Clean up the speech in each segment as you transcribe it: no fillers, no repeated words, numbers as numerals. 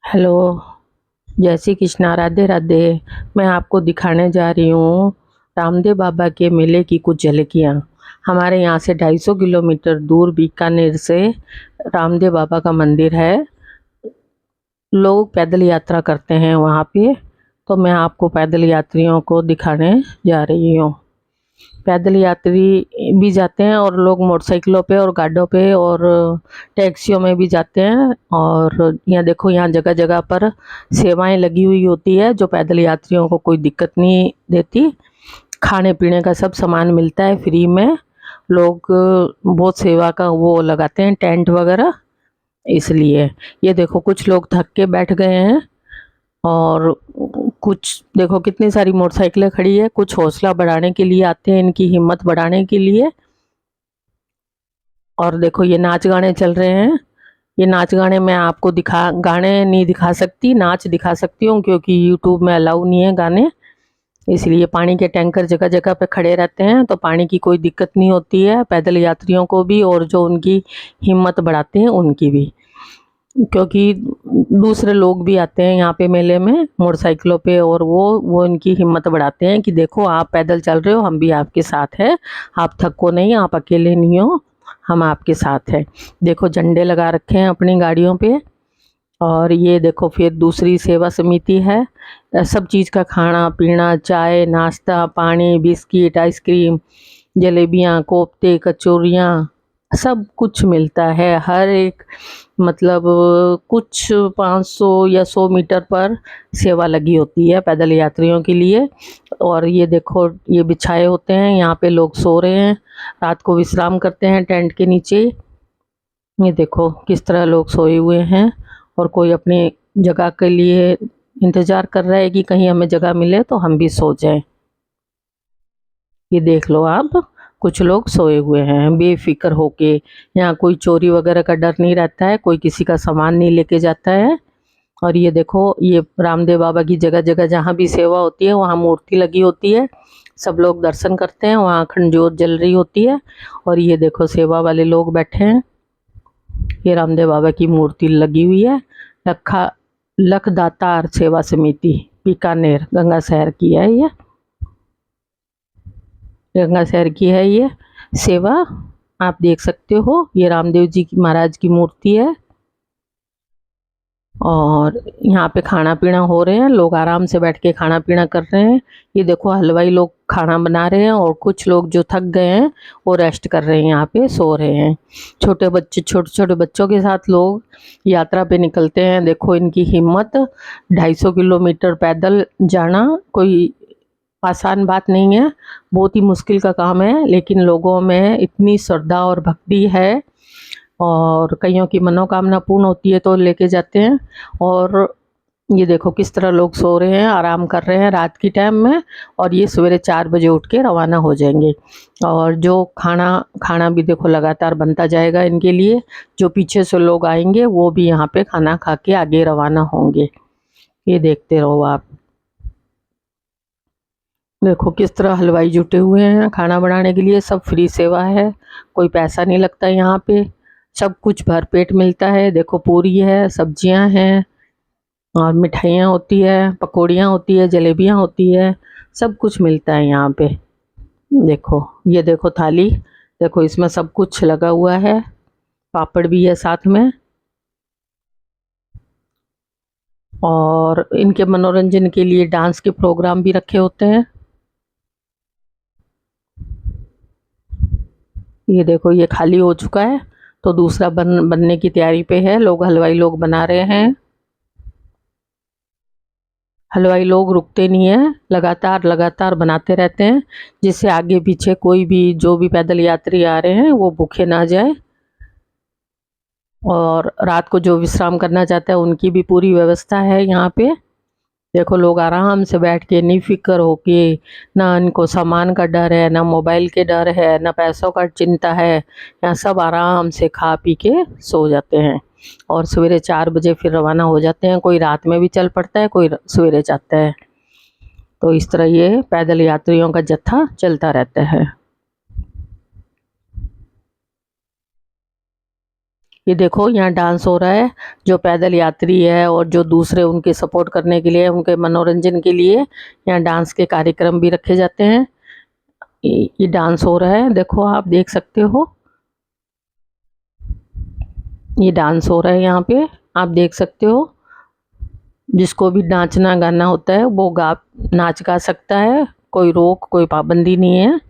Hello. जय श्री कृष्णा, राधे राधे। मैं आपको दिखाने जा रही हूँ रामदेव बाबा के मेले की कुछ झलकियाँ। हमारे यहाँ से 250 किलोमीटर दूर बीकानेर से रामदेव बाबा का मंदिर है। लोग पैदल यात्रा करते हैं वहाँ पे, तो मैं आपको पैदल यात्रियों को दिखाने जा रही हूँ। पैदल यात्री भी जाते हैं और लोग मोटरसाइकिलों पे और गाड़ियों पे और टैक्सियों में भी जाते हैं। और यहाँ देखो, यहाँ जगह जगह पर सेवाएं लगी हुई होती है जो पैदल यात्रियों को कोई दिक्कत नहीं देती। खाने पीने का सब सामान मिलता है फ्री में। लोग बहुत सेवा का वो लगाते हैं, टेंट वगैरह। इसलिए ये देखो, कुछ लोग थक के बैठ गए हैं और कुछ देखो कितनी सारी मोटरसाइकिलें खड़ी है। कुछ हौसला बढ़ाने के लिए आते हैं, इनकी हिम्मत बढ़ाने के लिए। और देखो, ये नाच गाने चल रहे हैं। ये नाच गाने मैं आपको दिखा गाने नहीं दिखा सकती, नाच दिखा सकती हूँ क्योंकि यूट्यूब में अलाउ नहीं है गाने। इसलिए पानी के टैंकर जगह जगह पे खड़े रहते हैं, तो पानी की कोई दिक्कत नहीं होती है पैदल यात्रियों को भी, और जो उनकी हिम्मत बढ़ाते हैं उनकी भी। क्योंकि दूसरे लोग भी आते हैं यहाँ पे मेले में मोटरसाइकिलों पे, और वो इनकी हिम्मत बढ़ाते हैं कि देखो, आप पैदल चल रहे हो, हम भी आपके साथ हैं। आप थको नहीं, आप अकेले नहीं हो, हम आपके साथ हैं। देखो, झंडे लगा रखे हैं अपनी गाड़ियों पे। और ये देखो, फिर दूसरी सेवा समिति है। सब चीज़ का खाना पीना, चाय नाश्ता पानी, बिस्किट, आइसक्रीम, जलेबियाँ, कोफ्ते, कचौरियाँ, सब कुछ मिलता है। हर एक मतलब कुछ 500 या 100 मीटर पर सेवा लगी होती है पैदल यात्रियों के लिए। और ये देखो, ये बिछाए होते हैं, यहाँ पे लोग सो रहे हैं, रात को विश्राम करते हैं टेंट के नीचे। ये देखो किस तरह लोग सोए हुए हैं, और कोई अपनी जगह के लिए इंतज़ार कर रहा है कि कहीं हमें जगह मिले तो हम भी सो जाएं। ये देख लो आप, कुछ लोग सोए हुए हैं बेफिक्र होके। यहाँ कोई चोरी वगैरह का डर नहीं रहता है, कोई किसी का सामान नहीं लेके जाता है। और ये देखो, ये रामदेव बाबा की जगह जगह जहाँ भी सेवा होती है वहाँ मूर्ति लगी होती है। सब लोग दर्शन करते हैं, वहाँ अखंड ज्योत जल रही होती है। और ये देखो, सेवा वाले लोग बैठे हैं। ये रामदेव बाबा की मूर्ति लगी हुई है। लखा लखदातार सेवा समिति बीकानेर गंगा शहर की है ये। गंगा शहर की है ये सेवा। आप देख सकते हो, ये रामदेव जी की महाराज की मूर्ति है। और यहाँ पे खाना पीना हो रहे हैं, लोग आराम से बैठ के खाना पीना कर रहे हैं। ये देखो, हलवाई लोग खाना बना रहे हैं, और कुछ लोग जो थक गए हैं वो रेस्ट कर रहे हैं, यहाँ पे सो रहे हैं। छोटे बच्चे, छोटे छोटे बच्चों के साथ लोग यात्रा पे निकलते हैं। देखो इनकी हिम्मत, 250 किलोमीटर पैदल जाना कोई आसान बात नहीं है, बहुत ही मुश्किल का काम है। लेकिन लोगों में इतनी श्रद्धा और भक्ति है, और कईयों की मनोकामना पूर्ण होती है तो लेके जाते हैं। और ये देखो किस तरह लोग सो रहे हैं, आराम कर रहे हैं रात की टाइम में। और ये सवेरे 4 बजे उठ के रवाना हो जाएंगे। और जो खाना खाना भी देखो लगातार बनता जाएगा इनके लिए। जो पीछे से लोग आएंगे वो भी यहाँ पे खाना खा के आगे रवाना होंगे। ये देखते रहो आप। देखो किस तरह हलवाई जुटे हुए हैं खाना बनाने के लिए। सब फ्री सेवा है, कोई पैसा नहीं लगता यहाँ पे। सब कुछ भरपेट मिलता है। देखो, पूरी है, सब्जियां हैं, और मिठाइयाँ होती है, पकौड़ियाँ होती है, जलेबियाँ होती है, सब कुछ मिलता है यहाँ पे। देखो, ये देखो थाली, देखो इसमें सब कुछ लगा हुआ है, पापड़ भी है साथ में। और इनके मनोरंजन के लिए डांस के प्रोग्राम भी रखे होते हैं। ये देखो, ये खाली हो चुका है, तो दूसरा बनने की तैयारी पे है। लोग, हलवाई लोग बना रहे हैं। हलवाई लोग रुकते नहीं है, लगातार लगातार बनाते रहते हैं, जिससे आगे पीछे कोई भी, जो भी पैदल यात्री आ रहे हैं वो भूखे ना जाए। और रात को जो विश्राम करना चाहता है उनकी भी पूरी व्यवस्था है यहाँ पे। देखो, लोग आराम से बैठ के निफिक्र होके, ना इनको सामान का डर है, ना मोबाइल के डर है, ना पैसों का चिंता है। यहाँ सब आराम से खा पी के सो जाते हैं, और सवेरे 4 बजे फिर रवाना हो जाते हैं। कोई रात में भी चल पड़ता है, कोई सवेरे जाता है। तो इस तरह ये पैदल यात्रियों का जत्था चलता रहता है। ये देखो यहाँ डांस हो रहा है। जो पैदल यात्री है और जो दूसरे उनके सपोर्ट करने के लिए, उनके मनोरंजन के लिए यहाँ डांस के कार्यक्रम भी रखे जाते हैं। ये डांस हो रहा है, देखो आप देख सकते हो। ये डांस हो रहा है यहाँ पे, आप देख सकते हो। जिसको भी नाचना गाना होता है वो नाच गा सकता है, कोई रोक कोई पाबंदी नहीं है।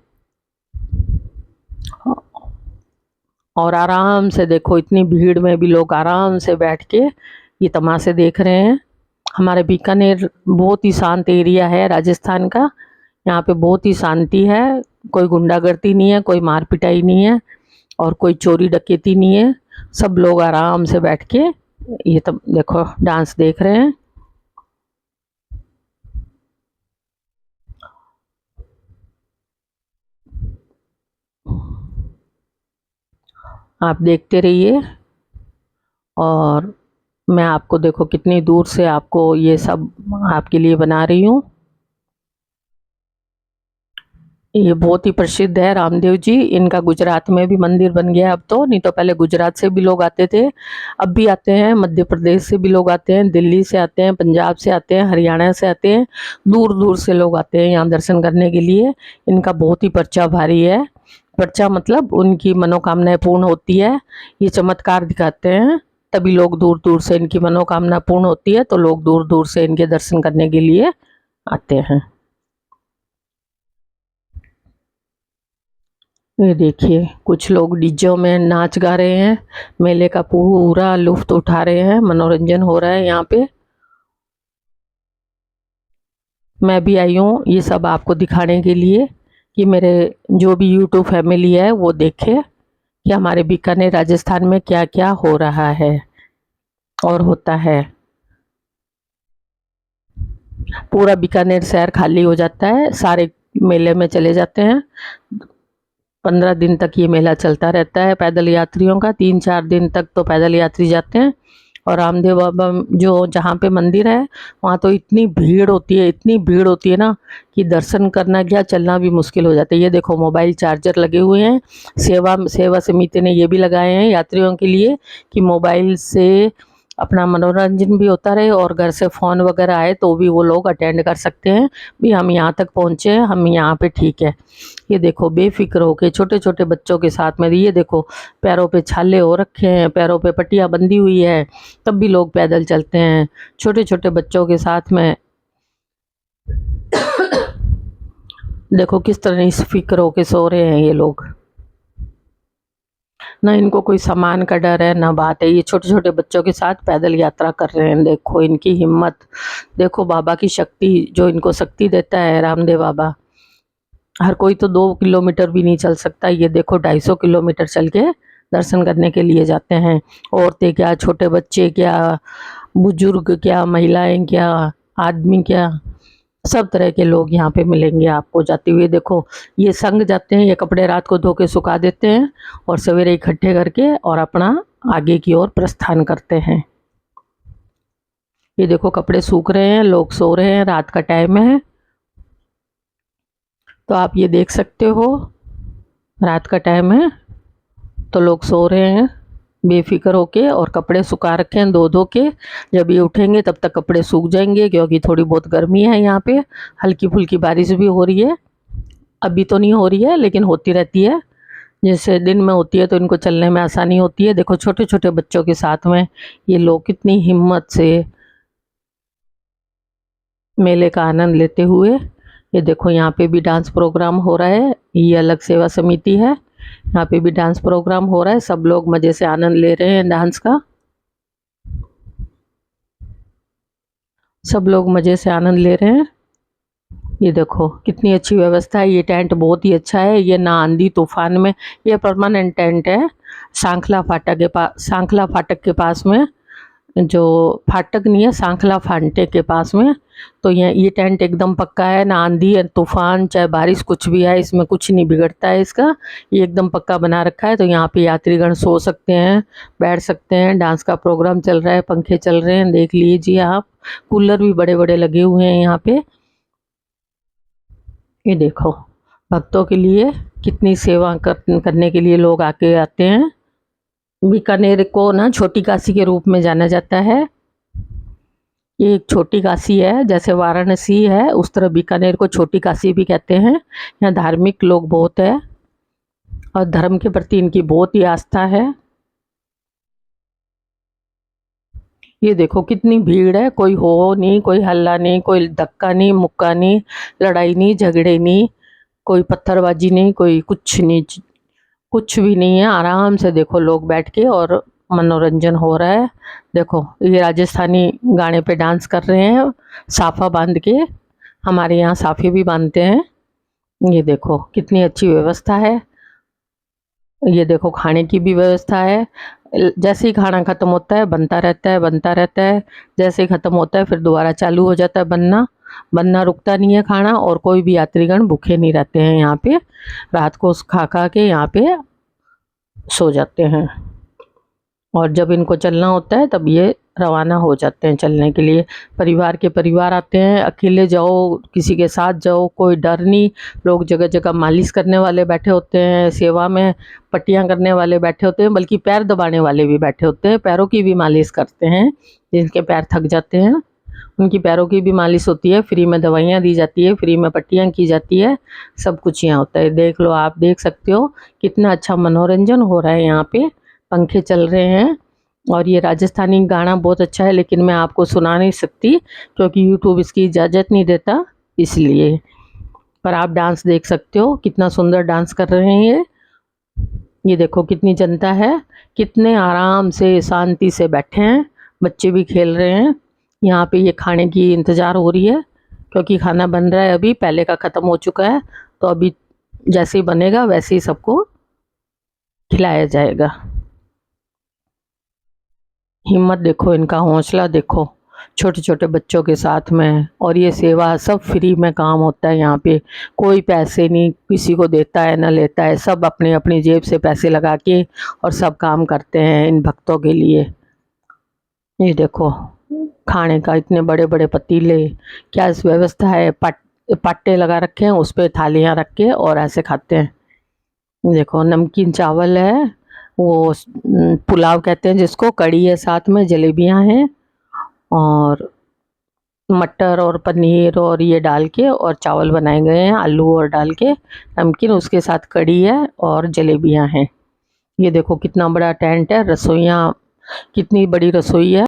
और आराम से देखो, इतनी भीड़ में भी लोग आराम से बैठ के ये तमाशे देख रहे हैं। हमारे बीकानेर बहुत ही शांत एरिया है राजस्थान का। यहाँ पे बहुत ही शांति है, कोई गुंडागर्दी नहीं है, कोई मार पिटाई नहीं है और कोई चोरी डकैती नहीं है। सब लोग आराम से बैठ के ये तब देखो डांस देख रहे हैं। आप देखते रहिए और मैं आपको देखो कितनी दूर से आपको ये सब आपके लिए बना रही हूँ। ये बहुत ही प्रसिद्ध है रामदेव जी। इनका गुजरात में भी मंदिर बन गया अब तो, नहीं तो पहले गुजरात से भी लोग आते थे, अब भी आते हैं। मध्य प्रदेश से भी लोग आते हैं, दिल्ली से आते हैं, पंजाब से आते हैं, हरियाणा से आते हैं, दूर दूर से लोग आते हैं यहाँ दर्शन करने के लिए। इनका बहुत ही पर्चा भारी है। पर्चा मतलब उनकी मनोकामनाएं पूर्ण होती है, ये चमत्कार दिखाते हैं, तभी लोग दूर दूर से, इनकी मनोकामना पूर्ण होती है तो लोग दूर दूर से इनके दर्शन करने के लिए आते हैं। ये देखिए कुछ लोग डीजे में नाच गा रहे हैं, मेले का पूरा लुत्फ उठा रहे हैं, मनोरंजन हो रहा है यहाँ पे। मैं भी आई हूँ ये सब आपको दिखाने के लिए कि मेरे जो भी यूट्यूब फैमिली है वो देखे कि हमारे बीकानेर राजस्थान में क्या क्या हो रहा है और होता है। पूरा बीकानेर शहर खाली हो जाता है, सारे मेले में चले जाते हैं। 15 दिन तक ये मेला चलता रहता है पैदल यात्रियों का, 3-4 दिन तक तो पैदल यात्री जाते हैं। और रामदेव बाबा जो जहाँ पे मंदिर है वहाँ तो इतनी भीड़ होती है, इतनी भीड़ होती है ना कि दर्शन करना क्या चलना भी मुश्किल हो जाता है। ये देखो मोबाइल चार्जर लगे हुए हैं, सेवा समिति ने ये भी लगाए हैं यात्रियों के लिए कि मोबाइल से अपना मनोरंजन भी होता रहे और घर से फ़ोन वगैरह आए तो भी वो लोग अटेंड कर सकते हैं भी हम यहाँ तक पहुँचे हैं, हम यहाँ पे ठीक है। ये देखो बेफिक्र होके छोटे छोटे बच्चों के साथ में, ये देखो पैरों पे छाले हो रखे हैं, पैरों पे पट्टियाँ बंधी हुई है, तब भी लोग पैदल चलते हैं छोटे छोटे बच्चों के साथ में। देखो किस तरह इस फिक्र होके सो रहे हैं ये लोग, ना इनको कोई सामान का डर है ना बात है। ये छोटे छोटे बच्चों के साथ पैदल यात्रा कर रहे हैं, देखो इनकी हिम्मत, देखो बाबा की शक्ति, जो इनको शक्ति देता है रामदेव बाबा। हर कोई तो 2 किलोमीटर भी नहीं चल सकता, ये देखो 250 किलोमीटर चल के दर्शन करने के लिए जाते हैं। औरतें क्या, छोटे बच्चे क्या, बुजुर्ग क्या, महिलाएं क्या, आदमी क्या, सब तरह के लोग यहाँ पे मिलेंगे आपको जाते हुए। देखो ये संग जाते हैं, ये कपड़े रात को धो के सुखा देते हैं और सवेरे इकट्ठे करके और अपना आगे की ओर प्रस्थान करते हैं। ये देखो कपड़े सूख रहे हैं, लोग सो रहे हैं, रात का टाइम है तो आप ये देख सकते हो, रात का टाइम है तो लोग सो रहे हैं बेफिक्र होके और कपड़े सुखा रखे हैं धो धो के। जब ये उठेंगे तब तक कपड़े सूख जाएंगे क्योंकि थोड़ी बहुत गर्मी है यहाँ पे, हल्की फुल्की बारिश भी हो रही है। अभी तो नहीं हो रही है लेकिन होती रहती है, जैसे दिन में होती है तो इनको चलने में आसानी होती है। देखो छोटे छोटे बच्चों के साथ में ये लोग कितनी हिम्मत से मेले का आनंद लेते हुए। ये देखो यहाँ पे भी डांस प्रोग्राम हो रहा है, ये अलग सेवा समिति है, यहाँ पे भी डांस प्रोग्राम हो रहा है, सब लोग मज़े से आनंद ले रहे हैं डांस का, सब लोग मज़े से आनंद ले रहे हैं। ये देखो कितनी अच्छी व्यवस्था है, ये टेंट बहुत ही अच्छा है, ये ना आंधी तूफान में, ये परमानेंट टेंट है। सांखला फाटक के पास में, जो फाटक नहीं है सांखला फांटे के पास में, तो ये टेंट एकदम पक्का है, ना आंधी तूफान चाहे बारिश कुछ भी है इसमें कुछ नहीं बिगड़ता है इसका, ये एकदम पक्का बना रखा है। तो यहाँ पे यात्रीगण सो सकते हैं, बैठ सकते हैं, डांस का प्रोग्राम चल रहा है, पंखे चल रहे हैं, देख लीजिए आप, कूलर भी बड़े बड़े लगे हुए हैं यहाँ पे। ये देखो भक्तों के लिए कितनी सेवा करने के लिए लोग आके आते हैं। बीकानेर को ना छोटी काशी के रूप में जाना जाता है। ये एक छोटी काशी है, जैसे वाराणसी है उस तरह बीकानेर को छोटी काशी भी कहते हैं। यहाँ धार्मिक लोग बहुत है और धर्म के प्रति इनकी बहुत ही आस्था है। ये देखो कितनी भीड़ है, कोई हो नहीं, कोई हल्ला नहीं, कोई धक्का नहीं, मुक्का नहीं, लड़ाई नहीं, झगड़े नहीं, कोई पत्थरबाजी नहीं, कोई कुछ नहीं, कुछ भी नहीं है। आराम से देखो लोग बैठ के और मनोरंजन हो रहा है। देखो ये राजस्थानी गाने पे डांस कर रहे हैं साफा बांध के। हमारे यहाँ साफे भी बांधते हैं। ये देखो कितनी अच्छी व्यवस्था है। ये देखो खाने की भी व्यवस्था है। जैसे ही खाना ख़त्म होता है बनता रहता है, बनता रहता है। जैसे ही ख़त्म होता है फिर दोबारा चालू हो जाता है बनना। बनना रुकता नहीं है खाना, और कोई भी यात्रीगण भूखे नहीं रहते हैं यहाँ पे। रात को खा खा के यहाँ पे सो जाते हैं, और जब इनको चलना होता है तब ये रवाना हो जाते हैं चलने के लिए। परिवार के परिवार आते हैं, अकेले जाओ किसी के साथ जाओ, कोई डर नहीं। लोग जगह जगह मालिश करने वाले बैठे होते हैं, सेवा में पट्टियाँ करने वाले बैठे होते हैं, बल्कि पैर दबाने वाले भी बैठे होते हैं। पैरों की भी मालिश करते हैं, जिनके पैर थक जाते हैं उनकी पैरों की भी मालिश होती है। फ्री में दवाइयाँ दी जाती है, फ्री में पट्टियाँ की जाती है, सब कुछ यहाँ होता है। देख लो, आप देख सकते हो कितना अच्छा मनोरंजन हो रहा है यहाँ पे। पंखे चल रहे हैं, और ये राजस्थानी गाना बहुत अच्छा है, लेकिन मैं आपको सुना नहीं सकती क्योंकि यूट्यूब इसकी इजाज़त नहीं देता, इसलिए। पर आप डांस देख सकते हो, कितना सुंदर डांस कर रहे हैं ये देखो कितनी जनता है, कितने आराम से शांति से बैठे हैं। बच्चे भी खेल रहे हैं। यहाँ पे ये खाने की इंतज़ार हो रही है, क्योंकि खाना बन रहा है अभी, पहले का ख़त्म हो चुका है, तो अभी जैसे ही बनेगा वैसे ही सबको खिलाया जाएगा। हिम्मत देखो, इनका हौसला देखो, छोटे छोटे बच्चों के साथ में। और ये सेवा सब फ्री में काम होता है यहाँ पे। कोई पैसे नहीं किसी को देता है, ना लेता है। सब अपनी अपनी जेब से पैसे लगा के और सब काम करते हैं इन भक्तों के लिए। ये देखो खाने का इतने बड़े बड़े पतीले, क्या इस व्यवस्था है। पट्टे लगा रखे हैं, उस पर थालियाँ रख के और ऐसे खाते हैं। देखो नमकीन चावल है, वो पुलाव कहते हैं जिसको, कड़ी है, साथ में जलेबियाँ हैं, और मटर और पनीर और ये डाल के और चावल बनाए गए हैं आलू और डाल के। नमकीन, उसके साथ कड़ी है और जलेबियाँ हैं। ये देखो कितना बड़ा टेंट है, रसोइयाँ कितनी बड़ी रसोई है।